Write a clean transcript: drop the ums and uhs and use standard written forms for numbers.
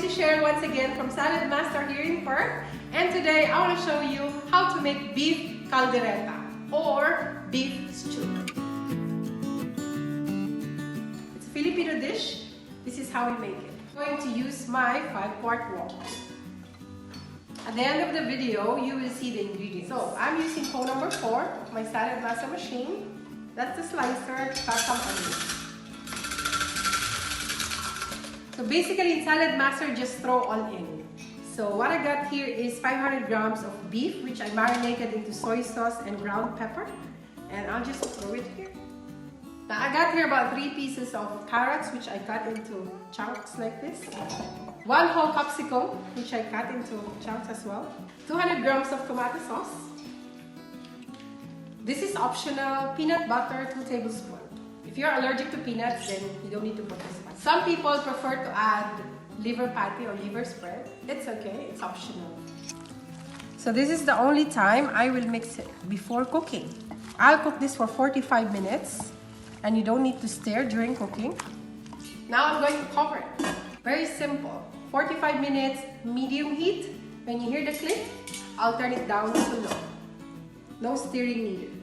is Cheryl once again from Saladmaster here in Perth, and today I want to show you how to make beef caldereta or beef stew. It's a Filipino dish. This is how we make it. I'm going to use my 5-quart wok. At the end of the video, you will see the ingredients. So I'm using phone number 4 of my Saladmaster machine. That's the slicer, cut some onions. So basically in Saladmaster, just throw all in. So what I got here is 500 grams of beef, which I marinated into soy sauce and ground pepper. And I'll just throw it here. Now I got here about 3 pieces of carrots, which I cut into chunks like this. 1 whole capsicum, which I cut into chunks as well. 200 grams of tomato sauce. This is optional. Peanut butter, 2 tablespoons. If you're allergic to peanuts, then you don't need to put this one. Some people prefer to add liver patty or liver spread. It's okay, it's optional. So this is the only time I will mix it before cooking. I'll cook this for 45 minutes and you don't need to stir during cooking. Now I'm going to cover it. Very simple. 45 minutes, medium heat. When you hear the click, I'll turn it down to low. No stirring needed.